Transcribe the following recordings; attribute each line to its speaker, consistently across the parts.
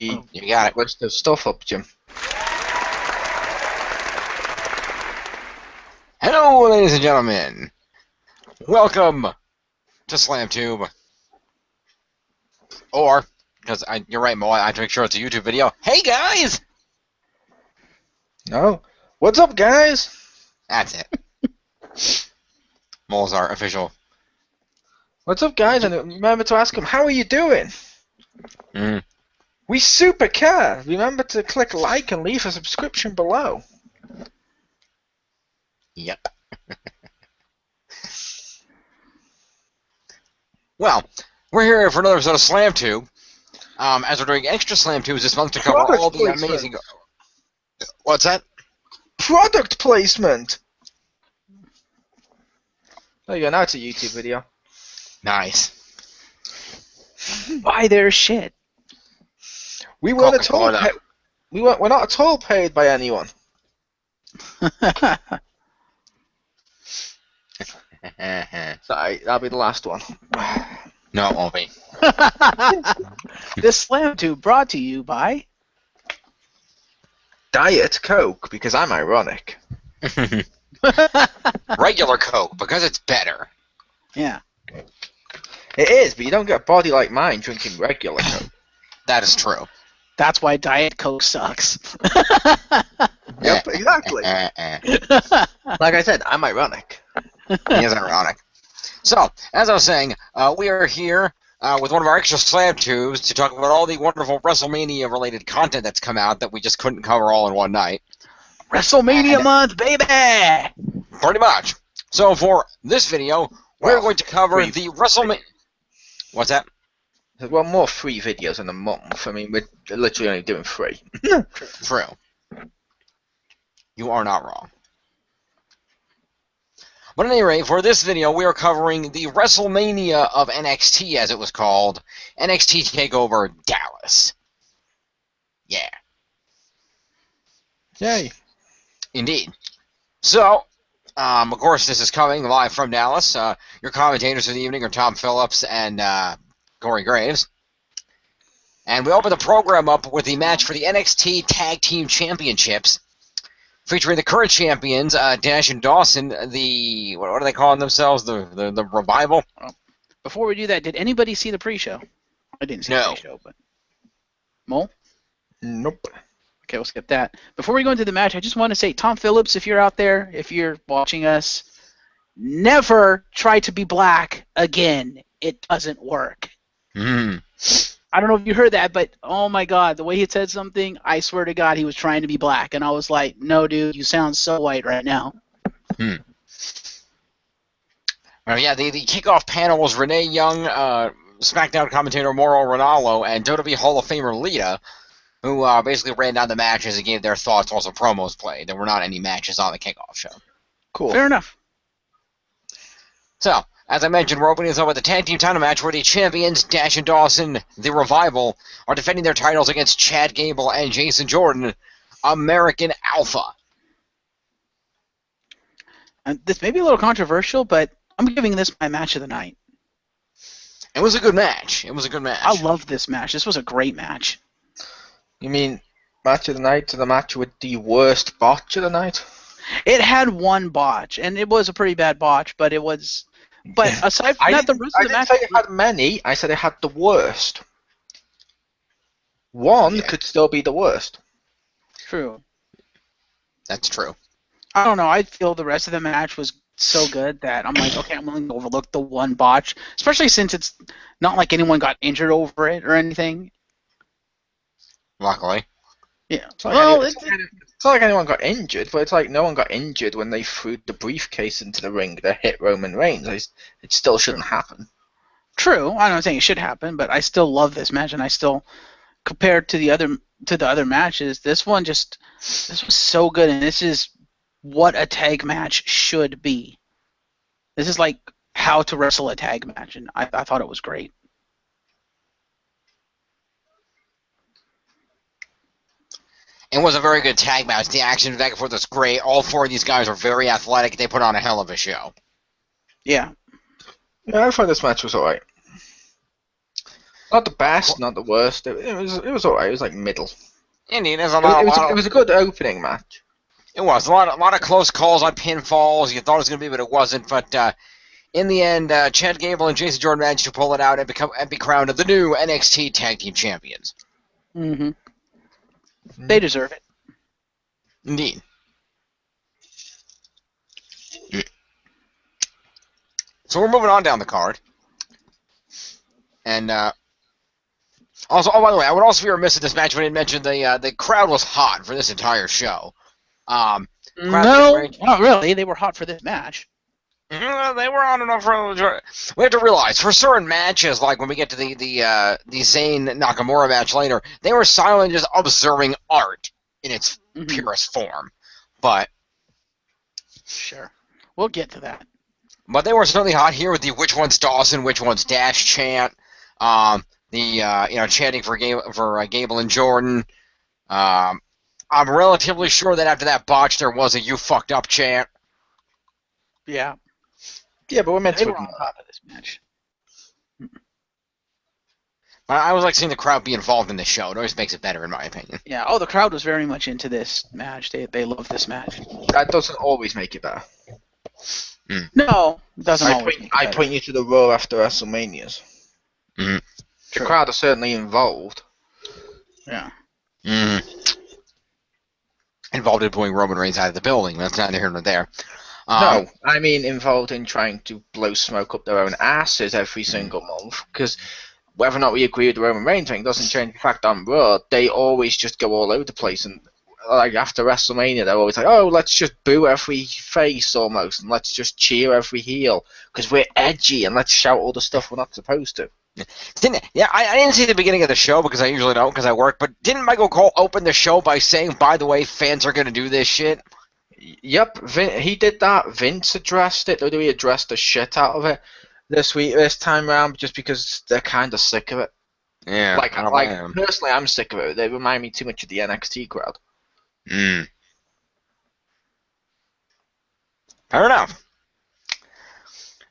Speaker 1: You got it.
Speaker 2: List of stuff up, Jim.
Speaker 1: Hello, ladies and gentlemen. Welcome to SlamTube. Or, because you're right, Mo, I have to make sure it's a YouTube video. Hey, guys!
Speaker 2: No. What's up, guys?
Speaker 1: That's it. Mole's our official.
Speaker 2: What's up, guys? And remember to ask them, how are you doing? We super care. Remember to click like and leave a subscription below.
Speaker 1: Yep. Well, we're here for another episode of SlamTube. As we're doing extra SlamTubes this month to cover all the amazing... What's that?
Speaker 2: Product placement! There you go, now it's a YouTube video.
Speaker 1: Nice.
Speaker 3: Buy their shit.
Speaker 2: We weren't at all we're not at all paid by anyone. Sorry, that'll be the last one.
Speaker 1: No, it won't be.
Speaker 3: This SlamTube brought to you by
Speaker 2: Diet Coke, because I'm ironic.
Speaker 1: Regular Coke, because it's better.
Speaker 3: Yeah.
Speaker 2: It is, but you don't get a body like mine drinking regular Coke.
Speaker 1: That is true.
Speaker 3: That's why Diet Coke sucks.
Speaker 2: Yep, exactly. Like I said, I'm ironic.
Speaker 1: He is ironic. So, as I was saying, we are here with one of our extra SlamTubes to talk about all the wonderful WrestleMania-related content that's come out that we just couldn't cover all in one night.
Speaker 3: WrestleMania month, baby!
Speaker 1: Pretty much. So, for this video, we're going to cover the WrestleMania... What's that?
Speaker 2: There's one more 3 videos in a month. I mean, we're literally only doing 3.
Speaker 1: True. You are not wrong. But at any rate, for this video, we are covering the WrestleMania of NXT, as it was called. NXT Takeover Dallas. Yeah.
Speaker 2: Yay.
Speaker 1: Indeed. So, of course, this is coming live from Dallas. Your commentators for the evening are Tom Phillips and Corey Graves. And we open the program up with the match for the NXT Tag Team Championships, featuring the current champions, Dash and Dawson, the... What are they calling themselves? The Revival?
Speaker 3: Before we do that, did anybody see the pre-show? I didn't see the pre-show, but... Mole?
Speaker 2: Nope.
Speaker 3: Okay, we'll skip that. Before we go into the match, I just want to say, Tom Phillips, if you're out there, if you're watching us, never try to be black again. It doesn't work. I don't know if you heard that, but oh my God, the way he said something, I swear to God, he was trying to be black. And I was like, no, dude, you sound so white right now.
Speaker 1: Well, yeah, the kickoff panel was Renee Young, SmackDown commentator Mauro Ranallo, and WWE Hall of Famer Lita, who basically ran down the matches and gave their thoughts while some promos played. There were not any matches on the kickoff show.
Speaker 2: Cool.
Speaker 3: Fair enough.
Speaker 1: So, as I mentioned, we're opening this up with a tag team title match where the champions, Dash and Dawson, the Revival, are defending their titles against Chad Gable and Jason Jordan, American Alpha.
Speaker 3: And this may be a little controversial, but I'm giving this my match of the night.
Speaker 1: It was a good match. It was a good match.
Speaker 3: I loved this match. This was a great match.
Speaker 2: You mean match of the night to the match with the worst botch of the night?
Speaker 3: It had one botch, and it was a pretty bad botch, but it was... But aside from that, the rest of the match...
Speaker 2: I didn't say it had many, I said it had the worst. One could still be the worst.
Speaker 3: True.
Speaker 1: That's true.
Speaker 3: I don't know, I feel the rest of the match was so good that I'm like, okay, I'm willing to overlook the one botch, especially since it's not like anyone got injured over it or anything.
Speaker 1: Luckily.
Speaker 3: Yeah.
Speaker 2: It's not like anyone got injured, but it's like no one got injured when they threw the briefcase into the ring that hit Roman Reigns. It still shouldn't happen.
Speaker 3: True. I'm not saying it should happen, but I still love this match, and I still, compared to the other matches, this was so good, and this is what a tag match should be. This is like how to wrestle a tag match, and I thought it was great.
Speaker 1: It was a very good tag match. The action back and forth was great. All 4 of these guys are very athletic. They put on a hell of a show.
Speaker 3: Yeah.
Speaker 2: Yeah, I thought this match was alright. Not the best, not the worst. It was alright. It was like middle.
Speaker 1: Indeed, there's
Speaker 2: It was a good opening match.
Speaker 1: It was a lot of close calls on pinfalls. You thought it was going to be, but it wasn't. But in the end, Chad Gable and Jason Jordan managed to pull it out and be crowned the new NXT Tag Team Champions.
Speaker 3: Mm-hmm. They deserve it.
Speaker 1: Indeed. So we're moving on down the card. And also, by the way, I would also be remiss in this match if I didn't mention the crowd was hot for this entire show.
Speaker 3: No, not really. They were hot for this match.
Speaker 1: They were on enough for. We have to realize for certain matches, like when we get to the Zayn Nakamura match later, they were silently just observing art in its purest form. But
Speaker 3: sure, we'll get to that.
Speaker 1: But they were certainly hot here with the "Which one's Dawson, which one's Dash" chant. Chanting for Gable and Jordan. I'm relatively sure that after that botch, there was a "You fucked up" chant.
Speaker 3: Yeah.
Speaker 2: Yeah, but we're meant
Speaker 3: They
Speaker 2: to
Speaker 3: were on top of this match.
Speaker 1: I always like seeing the crowd be involved in the show. It always makes it better, in my opinion.
Speaker 3: Yeah. Oh, the crowd was very much into this match. They love this match.
Speaker 2: That doesn't always make it better.
Speaker 3: No, it doesn't always.
Speaker 2: I point you to the Raw after WrestleManias.
Speaker 1: Mm-hmm.
Speaker 2: The crowd are certainly involved.
Speaker 3: Yeah.
Speaker 1: Involved in pulling Roman Reigns out of the building. That's neither here nor there.
Speaker 2: No, I mean involved in trying to blow smoke up their own asses every single month. Because whether or not we agree with the Roman Reigns thing doesn't change the fact on Raw, they always just go all over the place. And like after WrestleMania, they're always like, "Oh, let's just boo every face almost, and let's just cheer every heel because we're edgy, and let's shout all the stuff we're not supposed to."
Speaker 1: I didn't see the beginning of the show because I usually don't because I work. But didn't Michael Cole open the show by saying, "By the way, fans are going to do this shit"?
Speaker 2: Yep, he did that. Vince addressed it. WWE addressed the shit out of it this time around, just because they're kind of sick of it.
Speaker 1: Yeah,
Speaker 2: personally, I'm sick of it. They remind me too much of the NXT crowd.
Speaker 1: Fair enough.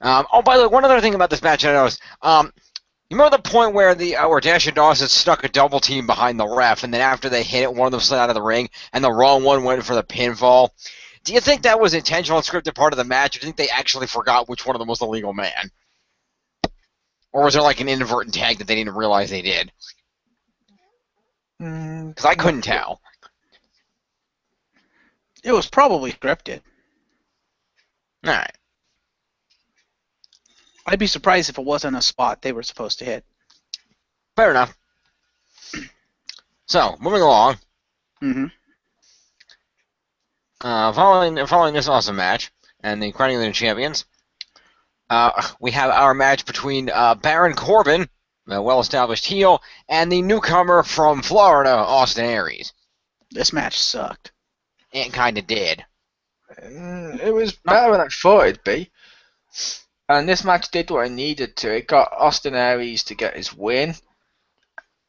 Speaker 1: By the way, one other thing about this match I noticed. You remember the point where where Dash and Dawson stuck a double team behind the ref, and then after they hit it, one of them slid out of the ring, and the wrong one went for the pinfall? Do you think that was intentional and scripted part of the match, or do you think they actually forgot which one of them was the legal man? Or was there like an inadvertent tag that they didn't realize they did? Because I couldn't tell.
Speaker 3: It was probably scripted.
Speaker 1: All right.
Speaker 3: I'd be surprised if it wasn't a spot they were supposed to hit.
Speaker 1: Fair enough. So, moving along. Following this awesome match and the crowning of the champions, we have our match between Baron Corbin, the well-established heel, and the newcomer from Florida, Austin Aries.
Speaker 3: This match sucked.
Speaker 1: It kind of did.
Speaker 2: It was better than I thought it'd be. And this match did what it needed to. It got Austin Aries to get his win.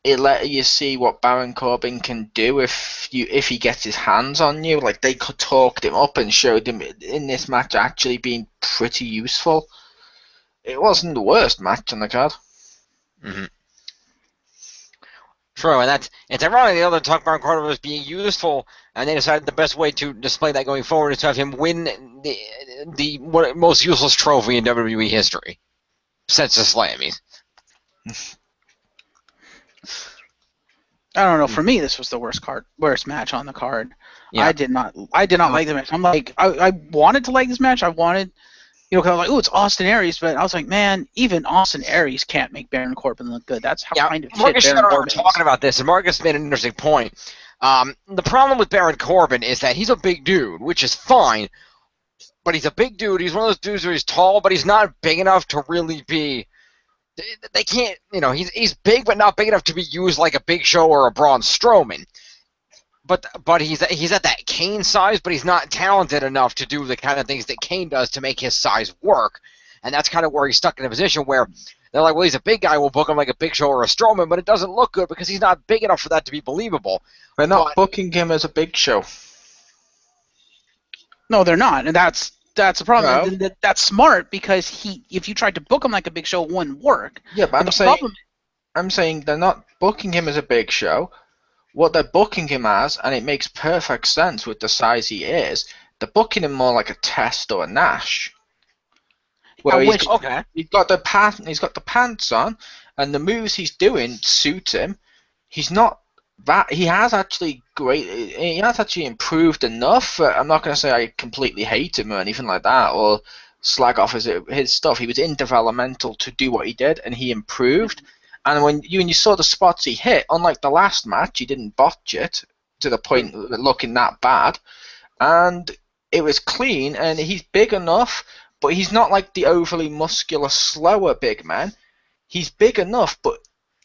Speaker 2: It let you see what Baron Corbin can do if he gets his hands on you. Like, they talked him up and showed him in this match actually being pretty useful. It wasn't the worst match on the card.
Speaker 1: True, and it's ironic the other talk Baron Corbin was being useful, and they decided the best way to display that going forward is to have him win the most useless trophy in WWE history, since the Slammies.
Speaker 3: I don't know. For me, this was the worst match on the card.
Speaker 1: Yeah.
Speaker 3: I did not like the match. I'm like, I wanted to like this match. I wanted, because I was like, oh, it's Austin Aries, but I was like, man, even Austin Aries can't make Baron Corbin look good. That's how kind of shit
Speaker 1: Marcus
Speaker 3: Baron
Speaker 1: and I were
Speaker 3: Corbin is.
Speaker 1: talking about this, and Marcus made an interesting point. The problem with Baron Corbin is that he's a big dude, which is fine, but he's a big dude. He's one of those dudes where he's tall, but he's not big enough to really be. They can't, he's big, but not big enough to be used like a Big Show or a Braun Strowman. But he's at that Kane size, but he's not talented enough to do the kind of things that Kane does to make his size work. And that's kind of where he's stuck in a position where they're like, well, he's a big guy, we'll book him like a Big Show or a Strowman, but it doesn't look good because he's not big enough for that to be believable.
Speaker 2: They're not booking him as a Big Show.
Speaker 3: No, they're not, and that's the problem. No. That's smart because if you tried to book him like a Big Show, it wouldn't work.
Speaker 2: Yeah, but I'm saying I'm saying they're not booking him as a Big Show. What they're booking him as, and it makes perfect sense with the size he is, they're booking him more like a Test or a Nash. Where
Speaker 3: Which
Speaker 1: Okay.
Speaker 2: he's got the pants on, and the moves he's doing suit him. He's not that he has actually improved enough. I'm not going to say I completely hate him or anything like that, or slag off his stuff. He was in developmental to do what he did, and he improved. And when you saw the spots he hit, unlike the last match, he didn't botch it to the point of looking that bad. And it was clean, and he's big enough, but he's not like the overly muscular, slower big man. He's big enough, but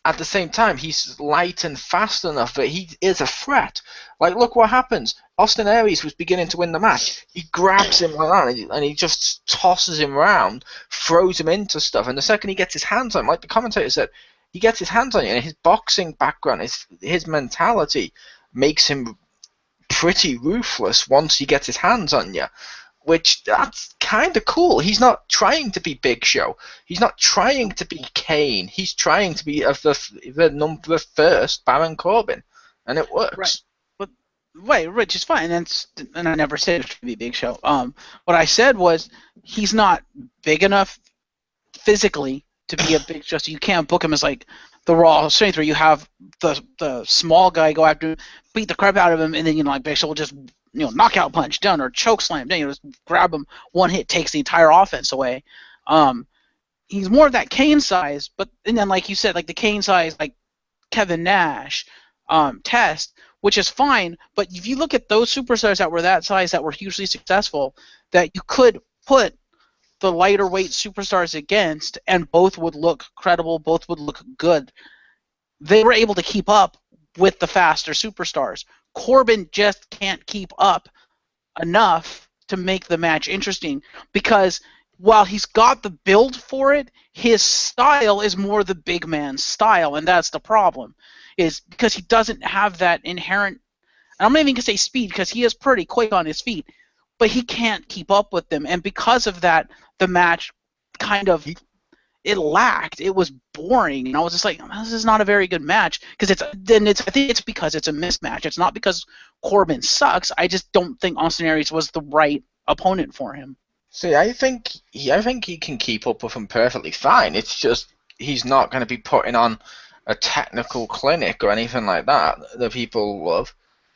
Speaker 2: at the same time, he's light and fast enough that he is a threat. Like, look what happens. Austin Aries was beginning to win the match. He grabs him like that, and he just tosses him around, throws him into stuff. And the second he gets his hands on him, like the commentator said, he gets his hands on you, and his boxing background, his mentality makes him pretty ruthless once he gets his hands on you, which that's kind of cool. He's not trying to be Big Show. He's not trying to be Kane. He's trying to be the first Baron Corbin, and it works.
Speaker 3: Right, which is fine, and I never said it should be Big Show. What I said was he's not big enough physically to be a Big Show. So you can't book him as like the Raw strength, where you have the small guy go after him, beat the crap out of him, and then like Big Show will just knockout punch done or choke slam done. Just grab him, one hit takes the entire offense away. He's more of that Kane size, and then like you said, like the Kane size, like Kevin Nash, Test, which is fine. But if you look at those superstars that were that size that were hugely successful, that you could put the lighter weight superstars against, and both would look credible, both would look good. They were able to keep up with the faster superstars. Corbin just can't keep up enough to make the match interesting, because while he's got the build for it, his style is more the big man style, and that's the problem, is because he doesn't have that inherent, I'm not even going to say speed, because he is pretty quick on his feet, but he can't keep up with them, and because of that, the match kind of, it lacked. It was boring, and I was just like, this is not a very good match, because I think it's because it's a mismatch. It's not because Corbin sucks. I just don't think Austin Aries was the right opponent for him.
Speaker 2: See, I think he can keep up with him perfectly fine. It's just he's not going to be putting on a technical clinic or anything like that people love.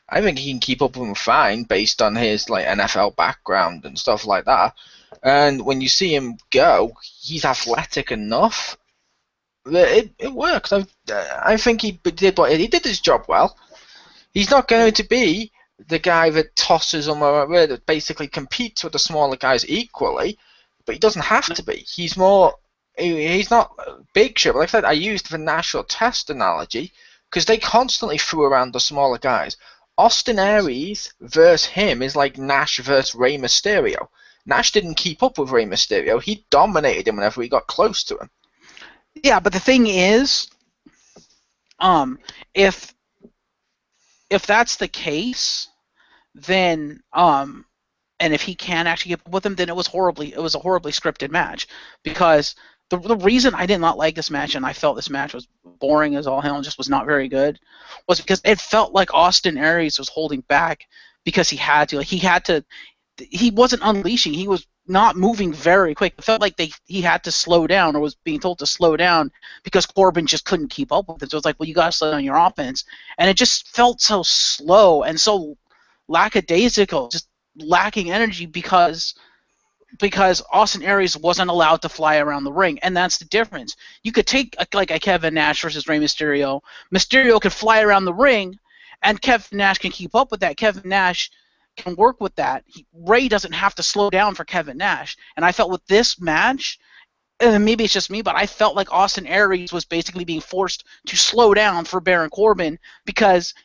Speaker 2: I think he can keep up with him fine based on his like NFL background and stuff like that. And when you see him go, he's athletic enough that it works. I think he did his job well. He's not going to be the guy that tosses them or that basically competes with the smaller guys equally, but he doesn't have to be. He's not Big Show. Like I said, I used the Nash or Test analogy because they constantly threw around the smaller guys. Austin Aries versus him is like Nash versus Rey Mysterio. Nash didn't keep up with Rey Mysterio. He dominated him whenever he got close to him.
Speaker 3: Yeah, but the thing is, if that's the case, then and if he can actually get with him, then it was a horribly scripted match, because the reason I did not like this match, and I felt this match was boring as all hell and just was not very good, was because it felt like Austin Aries was holding back because he had to. He wasn't unleashing. He was not moving very quick. It felt like he had to slow down, or was being told to slow down, because Corbin just couldn't keep up with it. So it's like, well, you got to slow down your offense. And it just felt so slow and so lackadaisical, just lacking energy, because Austin Aries wasn't allowed to fly around the ring, and that's the difference. You could take like a Kevin Nash versus Rey Mysterio. Mysterio could fly around the ring, and Kevin Nash can keep up with that. Kevin Nash can work with that. Rey doesn't have to slow down for Kevin Nash, and I felt with this match, and maybe it's just me, but I felt like Austin Aries was basically being forced to slow down for Baron Corbin, because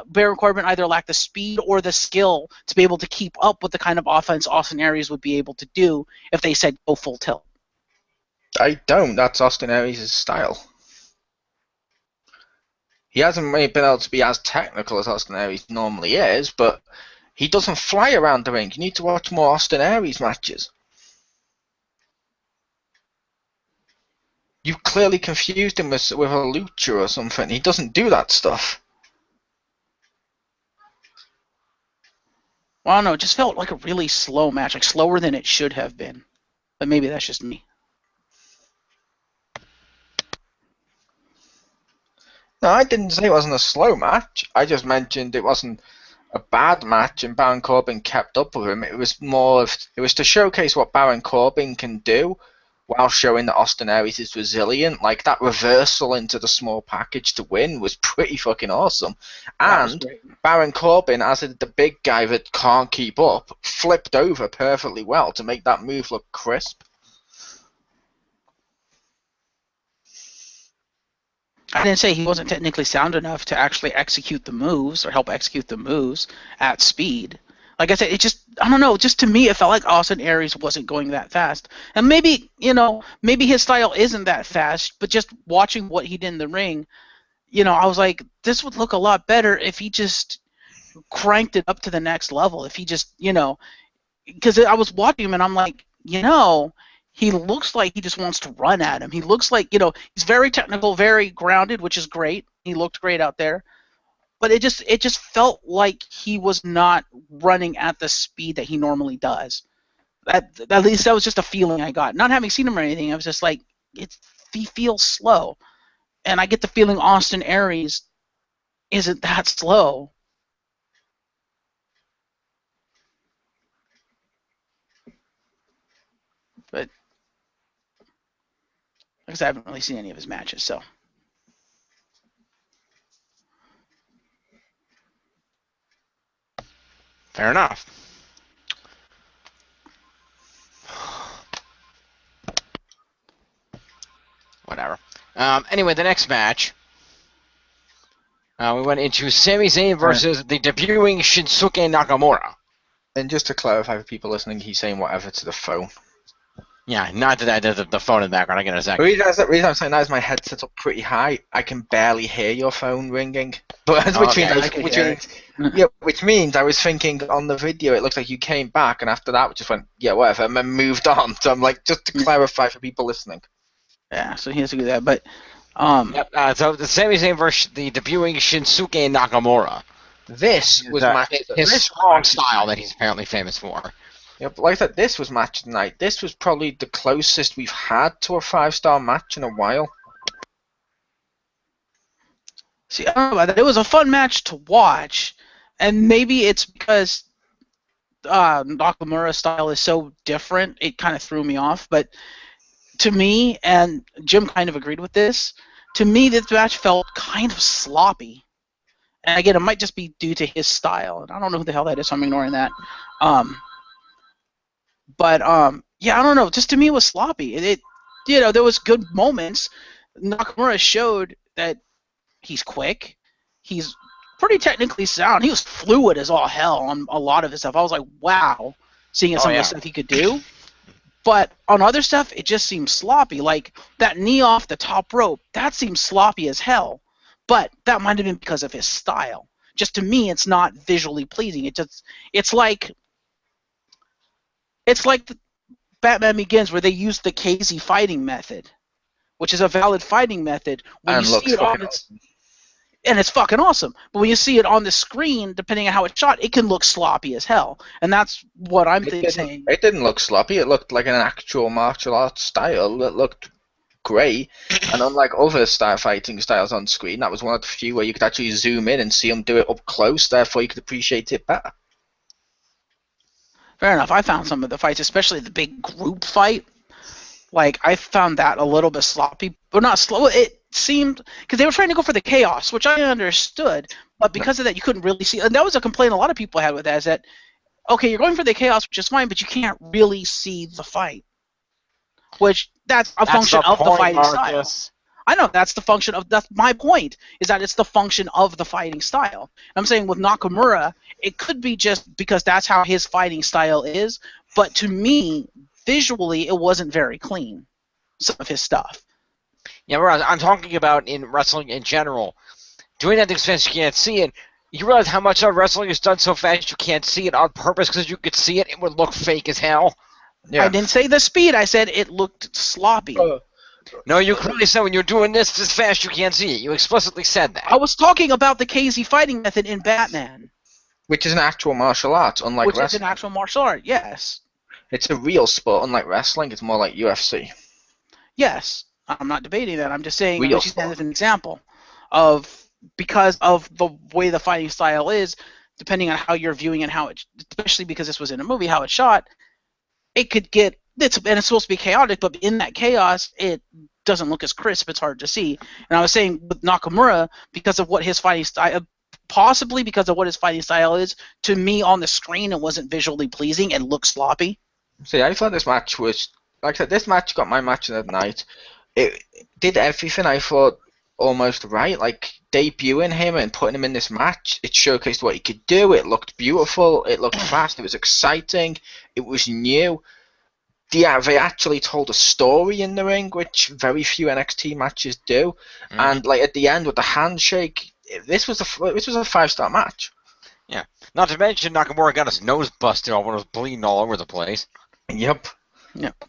Speaker 3: Baron Corbin either lacked the speed or the skill to be able to keep up with the kind of offense Austin Aries would be able to do if they said go full tilt.
Speaker 2: I don't. That's Austin Aries' style. He hasn't really been able to be as technical as Austin Aries normally is, but he doesn't fly around the ring. You need to watch more Austin Aries matches. You've clearly confused him with a lucha or something. He doesn't do that stuff.
Speaker 3: Well, I don't know. It just felt like a really slow match, like slower than it should have been. But maybe that's just me.
Speaker 2: No, I didn't say it wasn't a slow match. I just mentioned it wasn't a bad match and Baron Corbin kept up with him. It was to showcase what Baron Corbin can do while showing that Austin Aries is resilient. Like, that reversal into the small package to win was pretty fucking awesome. And Baron Corbin, as the big guy that can't keep up, flipped over perfectly well to make that move look crisp.
Speaker 3: I didn't say he wasn't technically sound enough to actually execute the moves or help execute the moves at speed. Like I said, I don't know, just to me it felt like Austin Aries wasn't going that fast. And maybe his style isn't that fast, but just watching what he did in the ring, I was like, this would look a lot better if he just cranked it up to the next level. If he just, because I was watching him and I'm like, he looks like he just wants to run at him. He looks like, he's very technical, very grounded, which is great. He looked great out there. But it just felt like he was not running at the speed that he normally does. At least that was just a feeling I got. Not having seen him or anything, I was just like, he feels slow. And I get the feeling Austin Aries isn't that slow. But because I haven't really seen any of his matches, so.
Speaker 1: Fair enough. Whatever. Anyway, the next match, we went into Sami Zayn versus the debuting Shinsuke Nakamura.
Speaker 2: And just to clarify for people listening, he's saying whatever to the phone.
Speaker 1: Yeah, not that I did the phone in the background. I'll get a second.
Speaker 2: The reason I'm saying that is my headset's up pretty high. I can barely hear your phone ringing. But which means I was thinking on the video it looks like you came back and after that we just went, yeah, whatever, and then moved on. So I'm like, just to clarify for people listening.
Speaker 3: Yeah, so he has to do that. But
Speaker 1: so the Sami Zayn versus the debuting Shinsuke Nakamura.
Speaker 2: This was
Speaker 1: his strong style that he's apparently famous for.
Speaker 2: Yeah, but like I said, this was match of the night. This was probably the closest we've had to a 5-star match in a while.
Speaker 3: See, I don't know about that. It was a fun match to watch, and maybe it's because Nakamura's style is so different, it kind of threw me off. But to me, and Jim kind of agreed with this, to me this match felt kind of sloppy. And again, it might just be due to his style, and I don't know who the hell that is, so I'm ignoring that. But yeah, I don't know. Just to me, it was sloppy. There was good moments. Nakamura showed that he's quick. He's pretty technically sound. He was fluid as all hell on a lot of his stuff. I was like, wow, seeing some of the stuff he could do. But on other stuff, it just seems sloppy. Like that knee off the top rope, that seems sloppy as hell. But that might have been because of his style. Just to me, it's not visually pleasing. It's like the Batman Begins, where they used the Casey fighting method, which is a valid fighting method. When
Speaker 2: and
Speaker 3: you
Speaker 2: looks
Speaker 3: see it
Speaker 2: fucking awesome.
Speaker 3: And it's fucking awesome. But when you see it on the screen, depending on how it's shot, it can look sloppy as hell. And that's what I'm saying.
Speaker 2: It didn't look sloppy. It looked like an actual martial arts style. It looked great. And unlike other fighting styles on screen, that was one of the few where you could actually zoom in and see them do it up close. Therefore, you could appreciate it better.
Speaker 3: Fair enough. I found some of the fights, especially the big group fight, like I found that a little bit sloppy, but not slow. It seemed because they were trying to go for the chaos, which I understood, but because of that, you couldn't really see. And that was a complaint a lot of people had with that. Is that okay? You're going for the chaos, which is fine, but you can't really see the fight. Which that's a function of the fighting style. I know that's my point, is that it's the function of the fighting style. I'm saying with Nakamura, it could be just because that's how his fighting style is, but to me, visually, it wasn't very clean, some of his stuff.
Speaker 1: Yeah, I'm talking about in wrestling in general. Doing that things fast you can't see it, you realize how much of wrestling is done so fast you can't see it on purpose because you could see it, it would look fake as hell.
Speaker 3: Yeah. I didn't say the speed, I said it looked sloppy.
Speaker 1: No, you clearly said when you're doing this fast you can't see it. You explicitly said that.
Speaker 3: I was talking about the KZ fighting method in Batman,
Speaker 2: Which is an actual martial art, unlike
Speaker 3: which
Speaker 2: wrestling.
Speaker 3: is an actual martial art. Yes.
Speaker 2: It's a real sport, unlike wrestling. It's more like UFC.
Speaker 3: Yes. I'm not debating that. I'm just saying,
Speaker 2: Real
Speaker 3: she's
Speaker 2: sport.
Speaker 3: as an example of, because of the way the fighting style is, depending on how you're viewing and how it, especially because this was in a movie, how it's shot, it could get, it's supposed to be chaotic, but in that chaos, it doesn't look as crisp. It's hard to see. And I was saying with Nakamura, because of what his fighting style, possibly because of what his fighting style is, to me on the screen, it wasn't visually pleasing. It looked sloppy.
Speaker 2: See, I thought this match was, like I said, this match got my match of the night. It did everything I thought almost right. Like, debuting him and putting him in this match, it showcased what he could do. It looked beautiful. It looked fast. It was exciting. It was new. They actually told a story in the ring, which very few NXT matches do. And like at the end with the handshake, this was a 5-star match.
Speaker 1: Yeah. Not to mention Nakamura got his nose busted off when it was bleeding all over the place.
Speaker 2: Yep.
Speaker 3: Yep.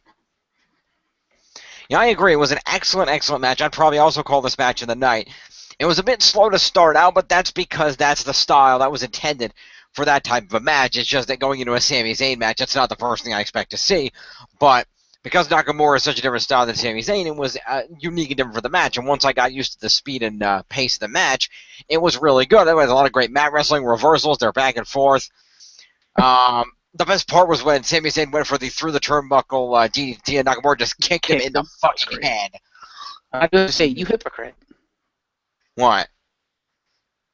Speaker 1: Yeah, I agree. It was an excellent, excellent match. I'd probably also call this match of the night. It was a bit slow to start out, but that's because that's the style that was intended for that type of a match. It's just that going into a Sami Zayn match, that's not the first thing I expect to see. But because Nakamura is such a different style than Sami Zayn, it was unique and different for the match. And once I got used to the speed and pace of the match, it was really good. There was a lot of great mat wrestling, reversals, they're back and forth. The best part was when Sami Zayn went for the through the turnbuckle DDT and Nakamura just kicked him in the fucking head.
Speaker 3: I was going to say, you hypocrite.
Speaker 1: What?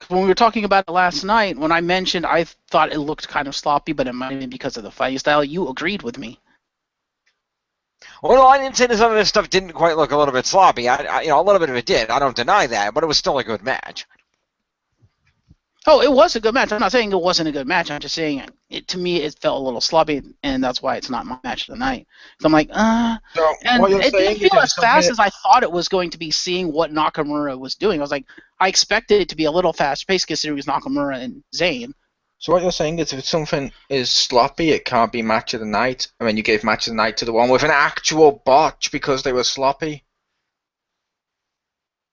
Speaker 3: When we were talking about it last night, when I mentioned I thought it looked kind of sloppy, but it might have been because of the fighting style, you agreed with me.
Speaker 1: Well, no, I didn't say that some of this stuff didn't quite look a little bit sloppy. A little bit of it did. I don't deny that, but it was still a good match.
Speaker 3: Oh, it was a good match. I'm not saying it wasn't a good match. I'm just saying, to me, it felt a little sloppy, and that's why it's not my match of the night. So I'm like,
Speaker 2: So
Speaker 3: and
Speaker 2: what you're
Speaker 3: it
Speaker 2: saying
Speaker 3: didn't feel
Speaker 2: is
Speaker 3: as fast as I thought it was going to be seeing what Nakamura was doing. I was like, I expected it to be a little fast-paced considering it was Nakamura and Zayn.
Speaker 2: So what you're saying is if something is sloppy, it can't be match of the night. I mean, you gave match of the night to the one with an actual botch because they were sloppy.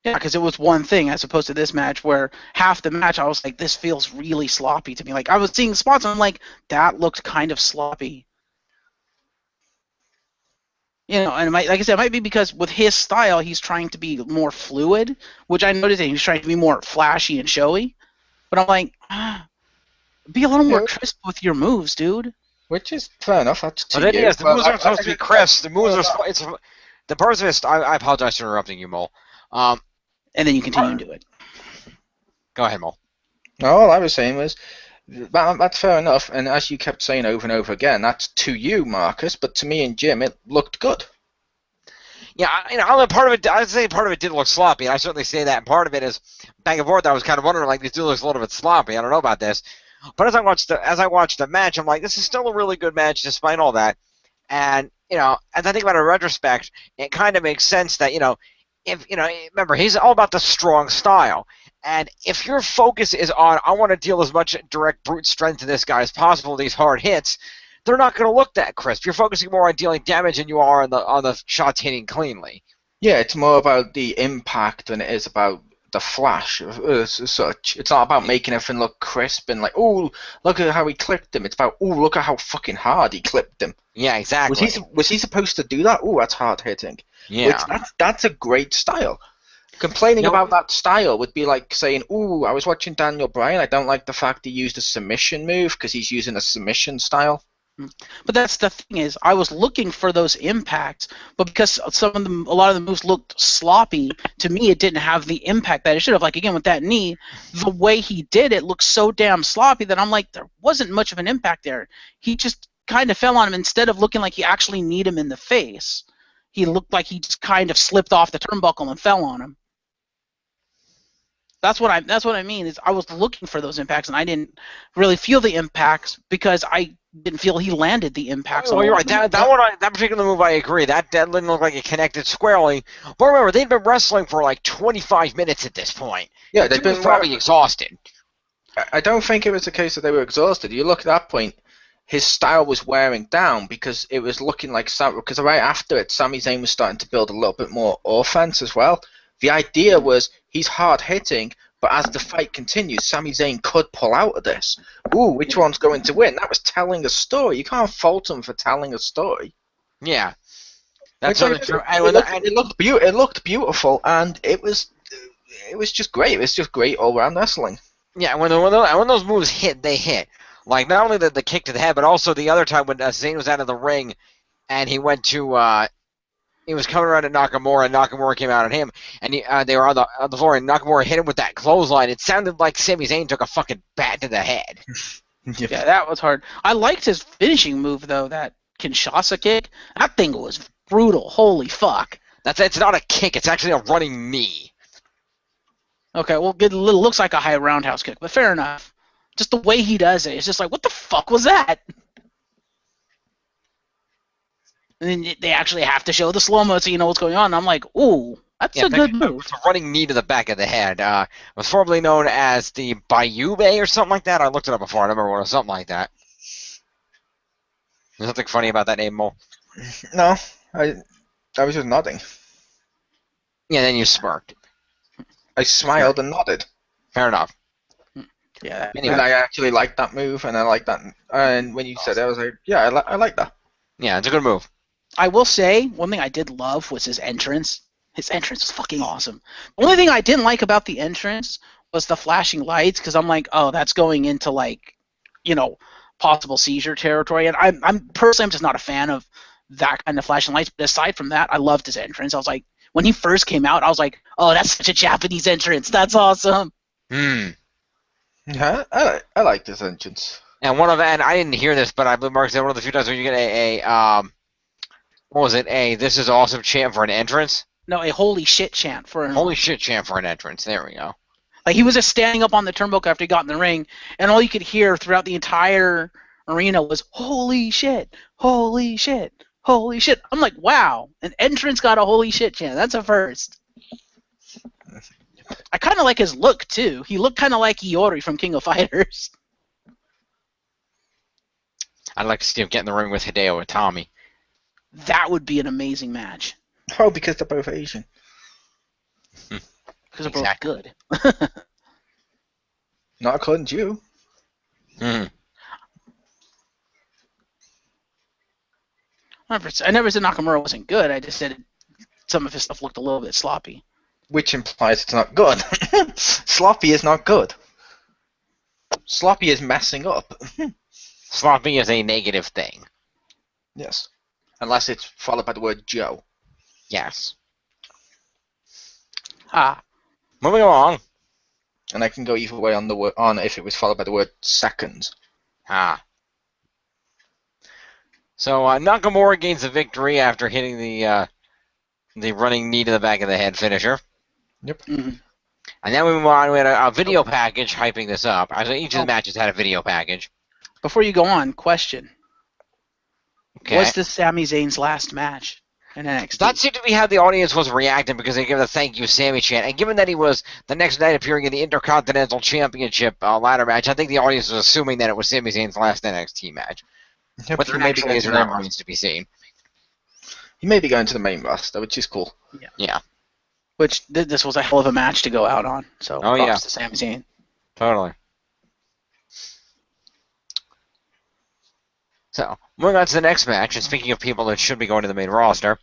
Speaker 3: Yeah, because it was one thing as opposed to this match where half the match I was like, this feels really sloppy to me. Like, I was seeing spots and I'm like, that looked kind of sloppy. And like I said, it might be because with his style, he's trying to be more fluid, which I noticed that he's trying to be more flashy and showy. But I'm like, be a little more crisp with your moves, dude.
Speaker 2: Which is fair enough. That's to
Speaker 1: But
Speaker 2: you.
Speaker 1: yes, the moves aren't supposed to be crisp. The moves are. The person is. I apologize for interrupting you, Mole.
Speaker 3: And then you continue and do it.
Speaker 1: Go ahead, Mole.
Speaker 2: No, all I was saying was that's fair enough. And as you kept saying over and over again, that's to you, Marcus. But to me and Jim, it looked good.
Speaker 1: Yeah, part of it. I'd say part of it did look sloppy, and I certainly say that. And part of it is back and forth. I was kind of wondering, like, this dude looks a little bit sloppy. I don't know about this, but as I watched the match, I'm like, this is still a really good match despite all that. And as I think about it in retrospect, it kind of makes sense that remember, he's all about the strong style. And if your focus is on, I want to deal as much direct brute strength to this guy as possible, these hard hits, they're not going to look that crisp. You're focusing more on dealing damage than you are on the shots hitting cleanly.
Speaker 2: Yeah, it's more about the impact than it is about the flash as such. It's not about making everything look crisp and like, oh, look at how he clipped him. It's about, oh, look at how fucking hard he clipped him.
Speaker 1: Yeah, exactly.
Speaker 2: Was he supposed to do that? Oh, that's hard hitting.
Speaker 1: Yeah.
Speaker 2: That's a great style. Complaining about that style would be like saying, ooh, I was watching Daniel Bryan. I don't like the fact he used a submission move because he's using a submission style.
Speaker 3: But that's the thing is, I was looking for those impacts, but because a lot of the moves looked sloppy, to me it didn't have the impact that it should have. Like, again, with that knee, the way he did it looked so damn sloppy that I'm like, there wasn't much of an impact there. He just kind of fell on him instead of looking like he actually kneed him in the face. He looked like he just kind of slipped off the turnbuckle and fell on him. That's what I mean is I was looking for those impacts and I didn't really feel the impacts because I didn't feel he landed the impacts.
Speaker 1: Well, you're right. That particular move, I agree. That didn't look like it connected squarely. But remember, they'd been wrestling for like 25 minutes at this point.
Speaker 2: Yeah, they've been
Speaker 1: probably exhausted.
Speaker 2: I don't think it was a case that they were exhausted. You look at that point, his style was wearing down because it was looking like because right after it, Sami Zayn was starting to build a little bit more offense as well. The idea was he's hard hitting, but as the fight continues, Sami Zayn could pull out of this. Ooh, which one's going to win? That was telling a story. You can't fault him for telling a story.
Speaker 1: Yeah, that's
Speaker 2: Like,
Speaker 1: true.
Speaker 2: It looked beautiful, and it was just great. It was just great all-round wrestling.
Speaker 1: Yeah, when those moves hit, they hit. Like, not only the kick to the head, but also the other time when Zayn was out of the ring and he went to, he was coming around at Nakamura, and Nakamura came out at him, and they were on the floor, and Nakamura hit him with that clothesline. It sounded like Sami Zayn took a fucking bat to the head.
Speaker 3: Yeah, that was hard. I liked his finishing move, though, that Kinshasa kick. That thing was brutal. Holy fuck.
Speaker 1: It's not a kick. It's actually a running knee.
Speaker 3: Okay, well, it looks like a high roundhouse kick, but fair enough. Just the way he does it, it's just like, what the fuck was that? And then they actually have to show the slow-mo so you know what's going on. And I'm like, ooh, that's a good move.
Speaker 1: It's a running knee to the back of the head. It was formerly known as the Bayube or something like that. I looked it up before. I don't remember what it was, something like that. There's something funny about that name, Mo?
Speaker 2: No, I was just nodding.
Speaker 1: Yeah, then you smirked.
Speaker 2: I smiled and nodded.
Speaker 1: Fair enough.
Speaker 3: Yeah.
Speaker 2: Anyway, and I actually liked that move, and I liked that. And when you said that, I was like, yeah, I like that.
Speaker 1: Yeah, it's a good move.
Speaker 3: I will say, one thing I did love was his entrance. His entrance was fucking awesome. The only thing I didn't like about the entrance was the flashing lights, because I'm like, oh, that's going into, like, you know, possible seizure territory. And I'm personally, I'm just not a fan of that kind of flashing lights. But aside from that, I loved his entrance. I was like, when he first came out, I was like, oh, that's such a Japanese entrance. That's awesome.
Speaker 2: Yeah, I like this entrance.
Speaker 1: And I didn't hear this, but I believe Mark said one of the few times where you get what was it? A "This is awesome" chant for an entrance.
Speaker 3: No, a holy shit chant for an
Speaker 1: holy shit chant for an entrance. There we go.
Speaker 3: Like, he was just standing up on the turnbuckle after he got in the ring, and all you could hear throughout the entire arena was holy shit, holy shit, holy shit. I'm like, wow, an entrance got a holy shit chant. That's a first. I kind of like his look, too. He looked kind of like Iori from King of Fighters.
Speaker 1: I'd like to see him get in the ring with Hideo Itami.
Speaker 3: That would be an amazing match.
Speaker 2: Oh, because they're both Asian.
Speaker 3: Because they're both good.
Speaker 2: Not according to you.
Speaker 3: I never said Nakamura wasn't good. I just said some of his stuff looked a little bit sloppy.
Speaker 2: Which implies it's not good. Sloppy is not good. Sloppy is messing up.
Speaker 1: Sloppy is a negative thing.
Speaker 2: Yes. Unless it's followed by the word Joe.
Speaker 1: Yes.
Speaker 3: Moving
Speaker 1: along.
Speaker 2: And I can go either way on if it was followed by the word seconds.
Speaker 1: So Nakamura gains the victory after hitting the running knee to the back of the head finisher.
Speaker 2: Yep.
Speaker 3: Mm-hmm.
Speaker 1: And then we move on. We had a video package hyping this up. Each of the matches had a video package.
Speaker 3: Before you go on, question.
Speaker 1: Okay.
Speaker 3: Was this Sami Zayn's last match in NXT?
Speaker 1: That seemed to be how the audience was reacting because they gave the thank you Sami chant. And given that he was the next night appearing in the Intercontinental Championship ladder match, I think the audience was assuming that it was Sami Zayn's last NXT match.
Speaker 2: Yep,
Speaker 1: But the actual is not remains to be seen.
Speaker 2: He may be going to the main roster, which is cool.
Speaker 1: Yeah.
Speaker 3: Which this was a hell of a match to go out on. So props to Sami Zayn.
Speaker 1: Totally. So, moving on to the next match, and speaking of people that should be going to the main roster,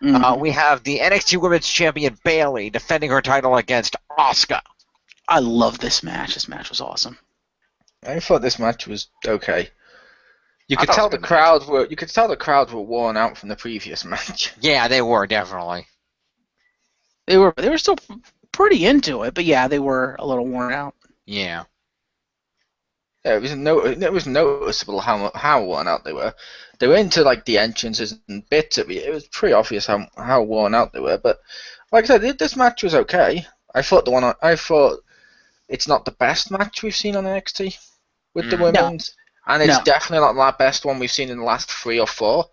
Speaker 1: we have the NXT Women's Champion Bayley defending her title against Asuka.
Speaker 3: I love this match. This match was awesome.
Speaker 2: I thought this match was okay. You could tell the crowd were worn out from the previous match.
Speaker 1: Yeah, they were definitely.
Speaker 3: They were still pretty into it, but yeah, they were a little worn out.
Speaker 1: Yeah.
Speaker 2: Yeah, it was noticeable how worn out they were. They were into like the entrances and bits of it. It was pretty obvious how worn out they were. But like I said, this match was okay. I thought it's not the best match we've seen on NXT with the women's, and it's definitely not the best one we've seen in the last 3 or 4.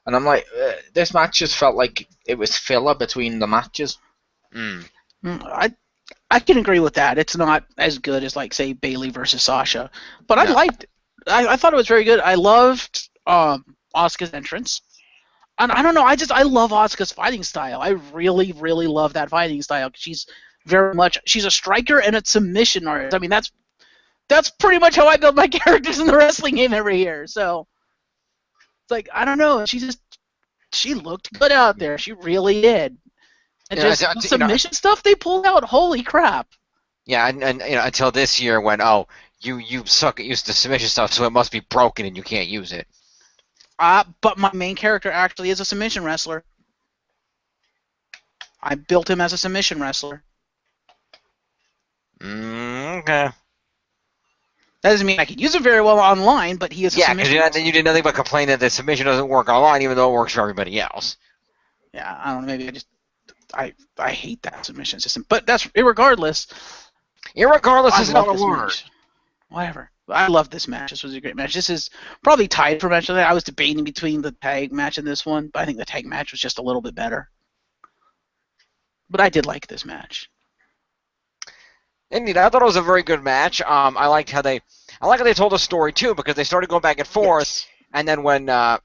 Speaker 2: And I'm like, this match just felt like it was filler between the matches.
Speaker 3: I can agree with that. It's not as good as, like, say, Bayley versus Sasha, but I liked it. I thought it was very good. I loved Asuka's entrance. And I don't know, I love Asuka's fighting style. I really, really love that fighting style. She's a striker and a submission artist. I mean, that's pretty much how I build my characters in the wrestling game every year. So it's like, I don't know, she looked good out there. She really did. And just the submission stuff they pulled out, holy crap.
Speaker 1: Yeah, and until this year when you suck at using the submission stuff, so it must be broken and you can't use it.
Speaker 3: But my main character actually is a submission wrestler. I built him as a submission wrestler.
Speaker 1: Okay.
Speaker 3: That doesn't mean I can use him very well online, but he is a submission wrestler. Yeah,
Speaker 1: because you did nothing but complain that the submission doesn't work online, even though it works for everybody else.
Speaker 3: Yeah, I don't know, maybe I hate that submission system. But that's irregardless.
Speaker 1: Irregardless is not a word.
Speaker 3: Whatever. I love this match. This was a great match. This is probably tied for match of the night. I was debating between the tag match and this one, but I think the tag match was just a little bit better. But I did like this match.
Speaker 1: Indeed, I thought it was a very good match. I like how they told the story too, because they started going back and forth, and then when when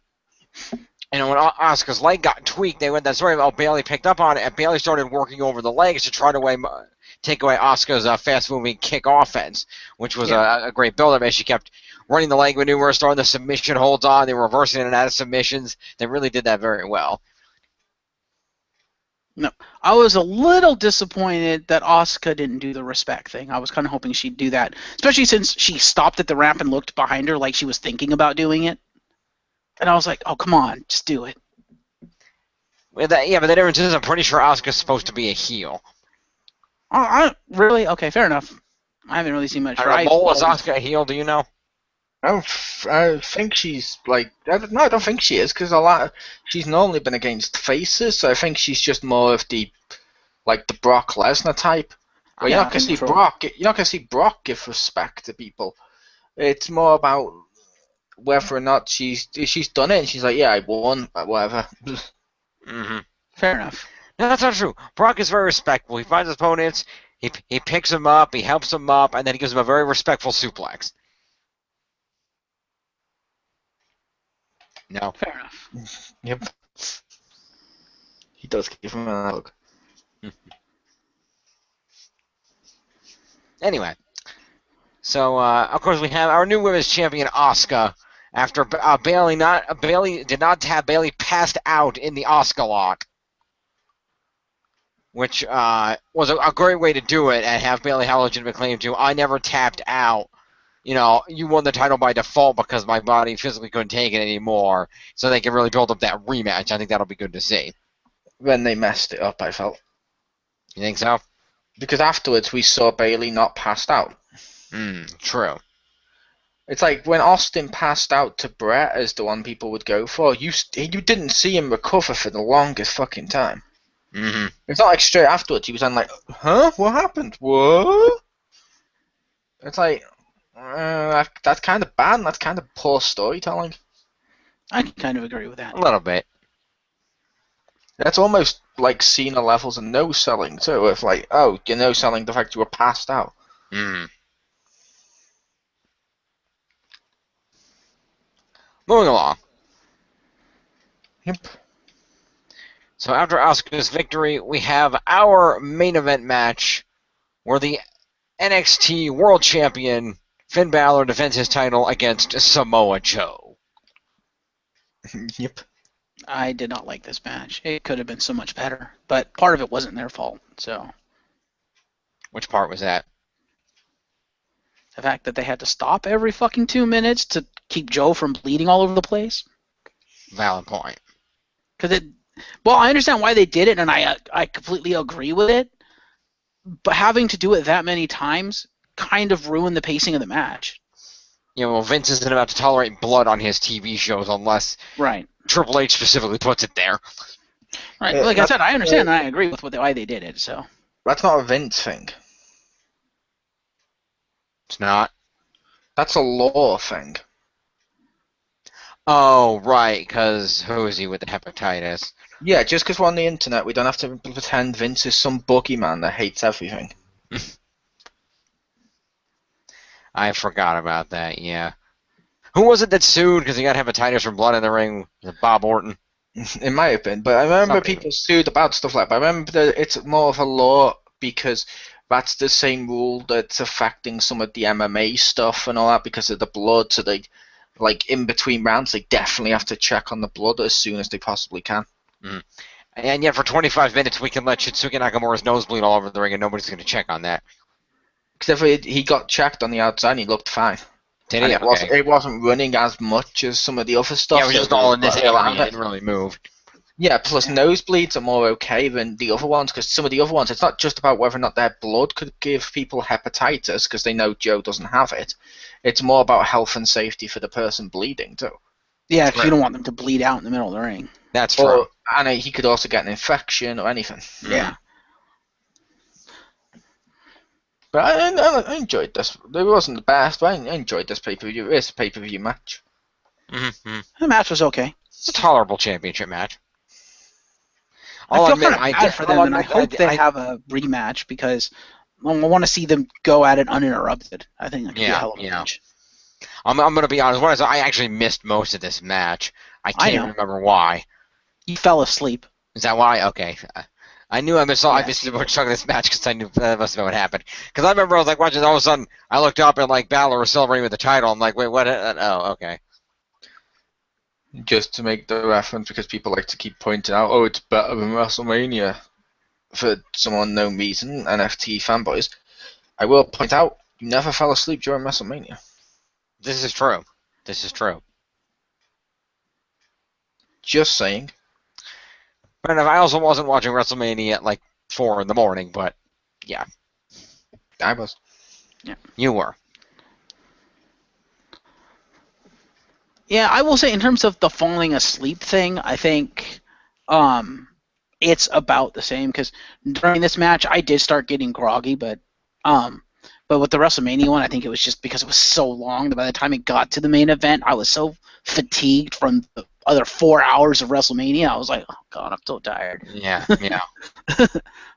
Speaker 1: Asuka's leg got tweaked, they went that story about Bayley picked up on it, and Bayley started working over the legs to try to take away Asuka's fast-moving kick offense, which was a great build-up, as she kept running the leg maneuver, throwing the submission holds on, they were reversing in and out of submissions. They really did that very well.
Speaker 3: No, I was a little disappointed that Asuka didn't do the respect thing. I was kind of hoping she'd do that, especially since she stopped at the ramp and looked behind her like she was thinking about doing it. And I was like, oh, come on, just do it.
Speaker 1: But the difference is I'm pretty sure Asuka's supposed to be a heel.
Speaker 3: Really? Okay, fair enough. I haven't really seen much.
Speaker 1: Mole, is Asuka a heel, do you know?
Speaker 2: I think she's I don't think she is, because she's normally been against faces, so I think she's just more of the Brock Lesnar type. Where you're not gonna see Brock give respect to people. It's more about whether or not she's done it, and she's like, yeah, I won, whatever.
Speaker 1: Mm-hmm.
Speaker 3: Fair enough.
Speaker 1: No, that's not true. Brock is very respectful. He finds his opponents, he picks them up, he helps them up, and then he gives them a very respectful suplex. No.
Speaker 3: Fair enough.
Speaker 2: Yep. He does give him a hug.
Speaker 1: Anyway. So, of course, we have our new women's champion, Asuka, after Bayley did not have Bayley passed out in the Asuka lock, which was a great way to do it and have Bayley have a legitimate claim to, I never tapped out. You won the title by default because my body physically couldn't take it anymore, so they can really build up that rematch. I think that'll be good to see.
Speaker 2: When they messed it up, I felt.
Speaker 1: You think so?
Speaker 2: Because afterwards we saw Bayley not passed out.
Speaker 1: True.
Speaker 2: It's like when Austin passed out to Brett as the one people would go for, you didn't see him recover for the longest fucking time.
Speaker 1: Mm-hmm.
Speaker 2: It's not like straight afterwards he was on like, huh? What happened? What? It's like, that's kind of bad, and that's kind of poor storytelling.
Speaker 3: I can kind of agree with that.
Speaker 1: A little bit.
Speaker 2: That's almost like Cena levels of no-selling, too. If like, oh, you're no-selling the fact you were passed out.
Speaker 1: Mm. Moving along.
Speaker 2: Yep.
Speaker 1: So after Asuka's victory, we have our main event match where the NXT World Champion Finn Balor defends his title against Samoa Joe.
Speaker 2: Yep.
Speaker 3: I did not like this match. It could have been so much better, but part of it wasn't their fault. So.
Speaker 1: Which part was that?
Speaker 3: The fact that they had to stop every fucking 2 minutes to keep Joe from bleeding all over the place.
Speaker 1: Valid point.
Speaker 3: Well, I understand why they did it, and I completely agree with it. But having to do it that many times kind of ruined the pacing of the match.
Speaker 1: Vince isn't about to tolerate blood on his TV shows unless Triple H specifically puts it there.
Speaker 3: Right. Like I said, I understand and I agree with why they did it. So
Speaker 2: that's not a Vince thing.
Speaker 1: It's not?
Speaker 2: That's a law thing.
Speaker 1: Oh, right, because who is he with the hepatitis?
Speaker 2: Yeah, just because we're on the internet, we don't have to pretend Vince is some boogeyman that hates everything.
Speaker 1: I forgot about that, yeah. Who was it that sued because he got hepatitis from blood in the ring? Was it Bob Orton?
Speaker 2: It might have been, but I remember
Speaker 1: Somebody.
Speaker 2: people sued about stuff like that. I remember that it's more of a law because that's the same rule that's affecting some of the MMA stuff and all that because of the blood. So they, like in between rounds, they definitely have to check on the blood as soon as they possibly can.
Speaker 1: Mm. And yet for 25 minutes we can let Shinsuke Nakamura's nose bleed all over the ring and nobody's going to check on that.
Speaker 2: Except for he got checked on the outside and he looked fine.
Speaker 1: Did
Speaker 2: And
Speaker 1: he? Okay.
Speaker 2: it wasn't running as much as some of the other stuff.
Speaker 1: Yeah, it was just all in this area. It didn't really move.
Speaker 2: Yeah, plus nosebleeds are more okay than the other ones because some of the other ones, it's not just about whether or not their blood could give people hepatitis because they know Joe doesn't have it. It's more about health and safety for the person bleeding too.
Speaker 3: Yeah, because you don't want them to bleed out in the middle of the ring.
Speaker 1: That's true.
Speaker 2: And he could also get an infection or anything.
Speaker 3: Yeah.
Speaker 2: But I enjoyed this. It wasn't the best, but I enjoyed this pay-per-view. It's a pay-per-view match.
Speaker 1: Mm-hmm.
Speaker 3: The match was okay.
Speaker 1: It's a tolerable championship match.
Speaker 3: I feel kind of bad for them, and I hope they have a rematch because I want to see them go at it uninterrupted. I think that could be a hell of a match.
Speaker 1: I'm going to be honest. I actually missed most of this match. I can't remember why.
Speaker 3: You fell asleep.
Speaker 1: Is that why? Okay. I knew I missed a bunch of this match because I knew that must have been what happened. Because I remember I was like watching, all of a sudden I looked up and like Balor was celebrating with the title. I'm like, wait, what? Oh, okay.
Speaker 2: Just to make the reference, because people like to keep pointing out, oh, it's better than WrestleMania for some unknown reason, NFT fanboys. I will point out, you never fell asleep during WrestleMania.
Speaker 1: This is true. This is true.
Speaker 2: Just saying.
Speaker 1: But I also wasn't watching WrestleMania at like 4 in the morning, but yeah.
Speaker 2: I was.
Speaker 3: Yeah.
Speaker 1: You were.
Speaker 3: Yeah, I will say in terms of the falling asleep thing, I think it's about the same because during this match I did start getting groggy, but with the WrestleMania one, I think it was just because it was so long that by the time it got to the main event, I was so fatigued from the other 4 hours of WrestleMania. I was like, oh god, I'm so tired.
Speaker 1: Yeah.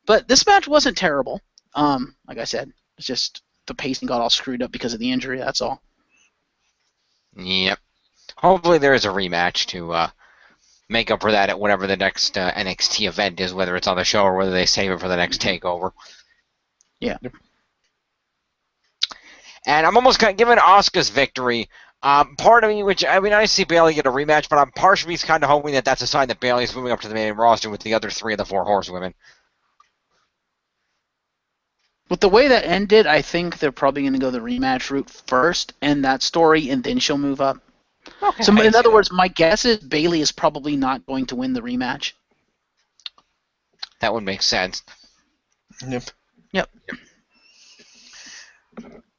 Speaker 3: But this match wasn't terrible. Like I said, it's just the pacing got all screwed up because of the injury. That's all.
Speaker 1: Yep. Hopefully there is a rematch to make up for that at whatever the next NXT event is, whether it's on the show or whether they save it for the next takeover.
Speaker 3: Yeah.
Speaker 1: And I'm almost giving Asuka's victory. Part of me, I see Bayley get a rematch, but I'm partially kind of hoping that that's a sign that Bayley's moving up to the main roster with the other 3 of the 4 horsewomen.
Speaker 3: With the way that ended, I think they're probably going to go the rematch route first, and that story, and then she'll move up.
Speaker 1: Okay.
Speaker 3: So, in other words, my guess is Bayley is probably not going to win the rematch.
Speaker 1: That would make sense.
Speaker 2: Yep.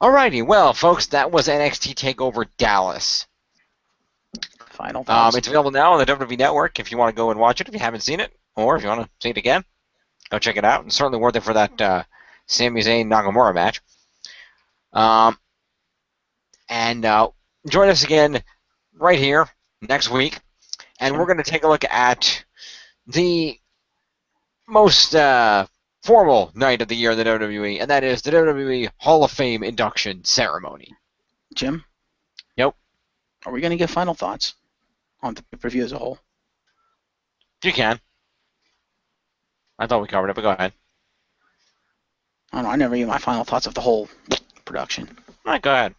Speaker 1: Alrighty, well, folks, that was NXT Takeover Dallas.
Speaker 3: Final thoughts.
Speaker 1: It's available now on the WWE Network if you want to go and watch it if you haven't seen it, or if you want to see it again, go check it out. It's certainly worth it for that Sami Zayn Nakamura match. And join us again right here next week, and we're going to take a look at the most formal night of the year in the WWE, and that is the WWE Hall of Fame induction ceremony.
Speaker 3: Jim?
Speaker 1: Yep.
Speaker 3: Are we going to give final thoughts on the pay-per-view as a whole?
Speaker 1: You can. I thought we covered it, but go ahead.
Speaker 3: I don't know. I never gave my final thoughts of the whole production.
Speaker 1: All right, go ahead.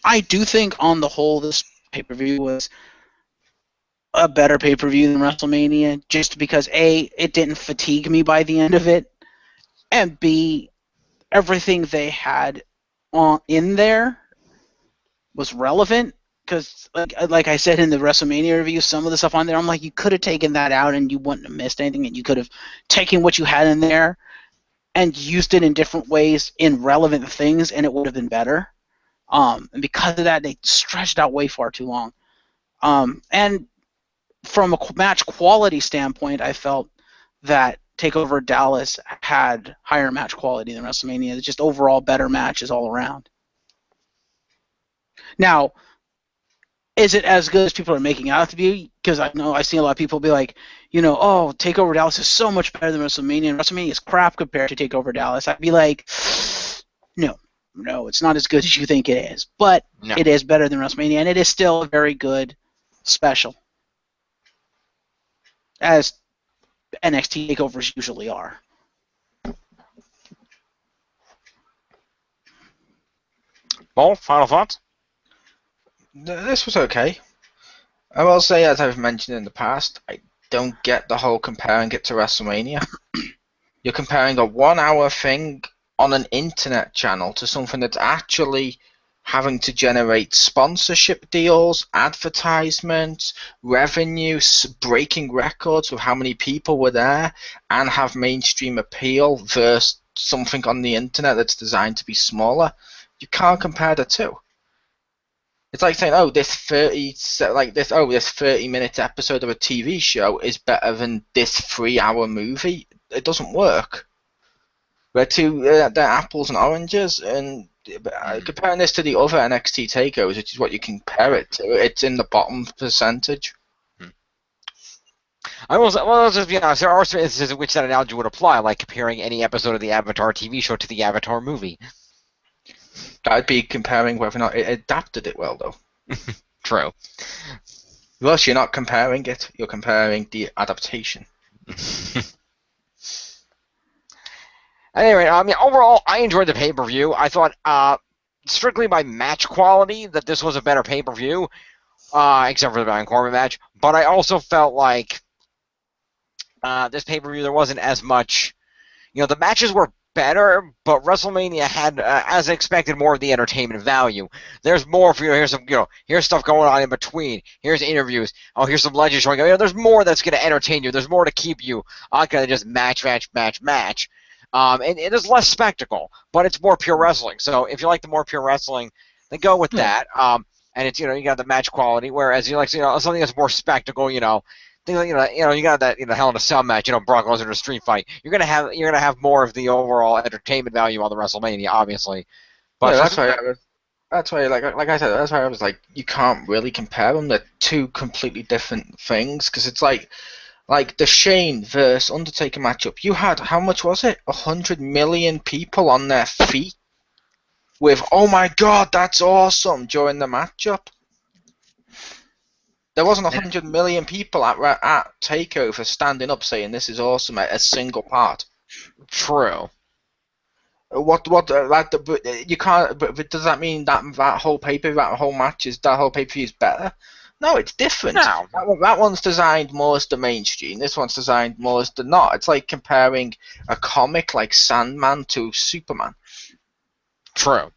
Speaker 3: I do think on the whole this pay-per-view was a better pay-per-view than WrestleMania just because A, it didn't fatigue me by the end of it, and B, everything they had in there was relevant because like I said in the WrestleMania review, some of the stuff on there, I'm like, you could have taken that out and you wouldn't have missed anything, and you could have taken what you had in there and used it in different ways in relevant things, and it would have been better. And because of that, they stretched out way far too long. And from a match quality standpoint, I felt that TakeOver Dallas had higher match quality than WrestleMania. It's just overall better matches all around. Now, is it as good as people are making out to be? Because I know I've seen a lot of people be like, oh, TakeOver Dallas is so much better than WrestleMania, and WrestleMania is crap compared to TakeOver Dallas. I'd be like, no. No, it's not as good as you think it is, but
Speaker 1: No.
Speaker 3: it is better than WrestleMania, and it is still a very good special, as NXT takeovers usually are.
Speaker 1: Well, final thoughts?
Speaker 2: This was okay. I will say, as I've mentioned in the past, I don't get the whole comparing it to WrestleMania. You're comparing a 1 hour thing on an internet channel to something that's actually having to generate sponsorship deals, advertisements, revenue, breaking records with how many people were there, and have mainstream appeal versus something on the internet that's designed to be smaller. You can't compare the two. It's like saying, oh, this 30-minute episode of a TV show is better than this 3 hour movie. It doesn't work. They're apples and oranges, and comparing this to the other NXT takeovers, which is what you compare it to, it's in the bottom percentage.
Speaker 1: I will. Well, just be honest. There are certain instances in which that analogy would apply, like comparing any episode of the Avatar TV show to the Avatar movie.
Speaker 2: That'd be comparing whether or not it adapted it well, though.
Speaker 1: True.
Speaker 2: Plus, you're not comparing it; you're comparing the adaptation.
Speaker 1: Anyway, I mean, overall, I enjoyed the pay-per-view. I thought, strictly by match quality, that this was a better pay-per-view, except for the Baron Corbin match. But I also felt like this pay-per-view, there wasn't as much. The matches were better, but WrestleMania had, as expected, more of the entertainment value. There's more for you. Here's some, here's stuff going on in between. Here's interviews. Oh, here's some legends showing up. There's more that's going to entertain you. There's more to keep you on kind of just match. And there's less spectacle, but it's more pure wrestling. So if you like the more pure wrestling, then go with that. And it's you got the match quality. Whereas you like something that's more spectacle. You got that Hell in a Cell match. Brock Lesnar in a street fight. You're gonna have more of the overall entertainment value on the WrestleMania, obviously. But
Speaker 2: yeah, that's why like I said, that's why I was like, you can't really compare them. They're two completely different things, because it's like the Shane versus Undertaker matchup. You had, how much was it? 100 million people on their feet with, oh my god, that's awesome, during the matchup. There wasn't 100 million people at Takeover standing up saying this is awesome at a single part.
Speaker 1: True.
Speaker 2: You can't. But does that mean that whole that whole match is better? No, it's different.
Speaker 1: No.
Speaker 2: That one's designed more as the mainstream. This one's designed more as the not. It's like comparing a comic like Sandman to Superman.
Speaker 1: True.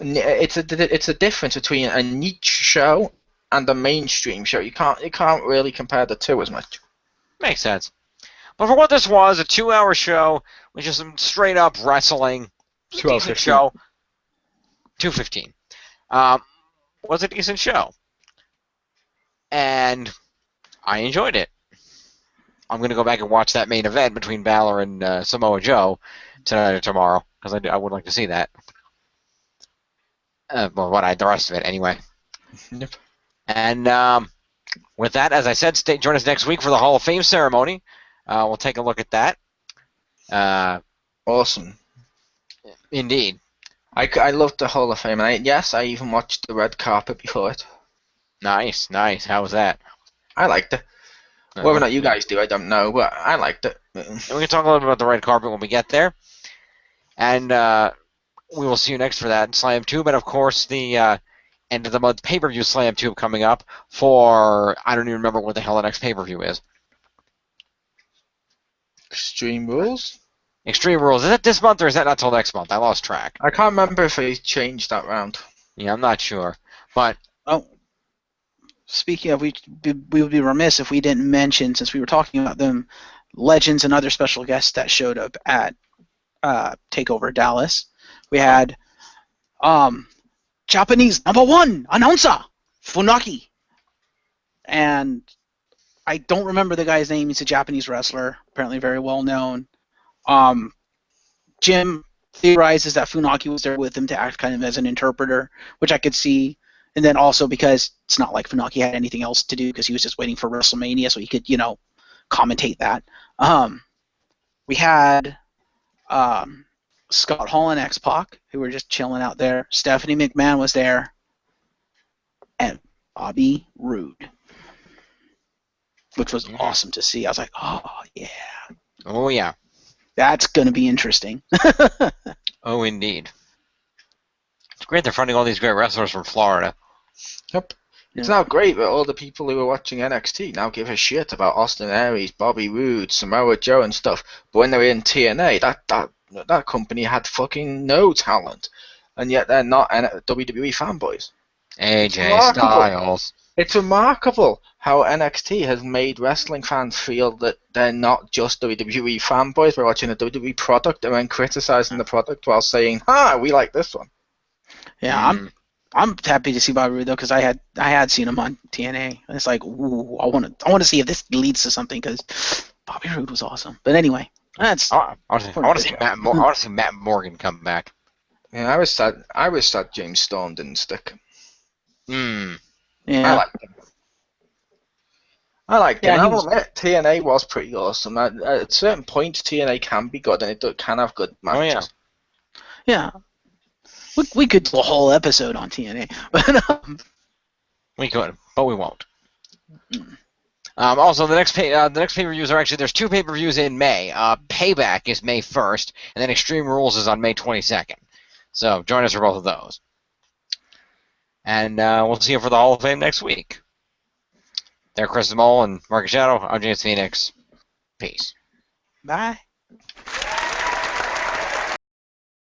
Speaker 2: It's a difference between a niche show and a mainstream show. You can't really compare the two as much.
Speaker 1: Makes sense. But for what this was, a 2-hour show, which is some straight up wrestling. 2:15 show. 2:15. Was a decent show. And I enjoyed it. I'm going to go back and watch that main event between Balor and Samoa Joe tonight or tomorrow, because I would like to see that. The rest of it anyway.
Speaker 2: Yep.
Speaker 1: And with that, as I said, join us next week for the Hall of Fame ceremony. We'll take a look at that.
Speaker 2: Awesome.
Speaker 1: Indeed.
Speaker 2: I loved the Hall of Fame, and I even watched the red carpet before it.
Speaker 1: Nice. How was that?
Speaker 2: I liked it. Whether or not you guys do, I don't know, but I liked it.
Speaker 1: And we can talk a little bit about the red carpet when we get there. And we will see you next for that in SlamTube, and of course the end of the month pay-per-view SlamTube coming up for, I don't even remember what the hell the next pay-per-view is.
Speaker 2: Extreme Rules?
Speaker 1: Extreme Rules. Is that this month or is that not till next month? I lost track.
Speaker 2: I can't remember if they changed that round.
Speaker 1: Yeah, I'm not sure. But
Speaker 3: speaking of, we would be remiss if we didn't mention, since we were talking about them, legends and other special guests that showed up at Takeover Dallas. We had Japanese #1 announcer Funaki, and I don't remember the guy's name. He's a Japanese wrestler, apparently very well known. Jim theorizes that Funaki was there with him to act kind of as an interpreter, which I could see. And then also because it's not like Funaki had anything else to do, because he was just waiting for WrestleMania so he could, commentate that. We had Scott Hall and X-Pac, who were just chilling out there. Stephanie McMahon was there. And Bobby Roode, which was awesome to see. I was like, oh, yeah.
Speaker 1: Oh, yeah.
Speaker 3: That's going to be interesting.
Speaker 1: Oh, indeed. It's great they're finding all these great wrestlers from Florida.
Speaker 2: Yep. It's now great that all the people who are watching NXT now give a shit about Austin Aries, Bobby Roode, Samoa Joe and stuff. But when they're in TNA, that company had fucking no talent. And yet they're not WWE fanboys.
Speaker 1: AJ Styles.
Speaker 2: It's remarkable how NXT has made wrestling fans feel that they're not just WWE fanboys. They're watching a WWE product and then criticizing the product while saying, we like this one.
Speaker 3: Yeah, I'm happy to see Bobby Roode though, because I had seen him on TNA. And it's like, ooh, I want to see if this leads to something, because Bobby Roode was awesome. But anyway, that's.
Speaker 1: I want to see Matt. I want to see Matt Morgan come back.
Speaker 2: Yeah, I was sad James Storm didn't stick.
Speaker 1: Hmm.
Speaker 3: Yeah.
Speaker 2: I liked him.
Speaker 3: Yeah,
Speaker 2: I will admit, TNA was pretty awesome. At certain points, TNA can be good, and it can have good matches.
Speaker 1: Oh,
Speaker 3: yeah. We could do a whole episode on TNA, but
Speaker 1: we could, but we won't. Also, the next pay-per-views are actually, there's 2 pay-per-views in May. Payback is May 1st, and then Extreme Rules is on May 22nd. So join us for both of those. And we'll see you for the Hall of Fame next week. They're Chriz the Mole and Marcus Shadow. I'm James Phoenix. Peace.
Speaker 3: bye.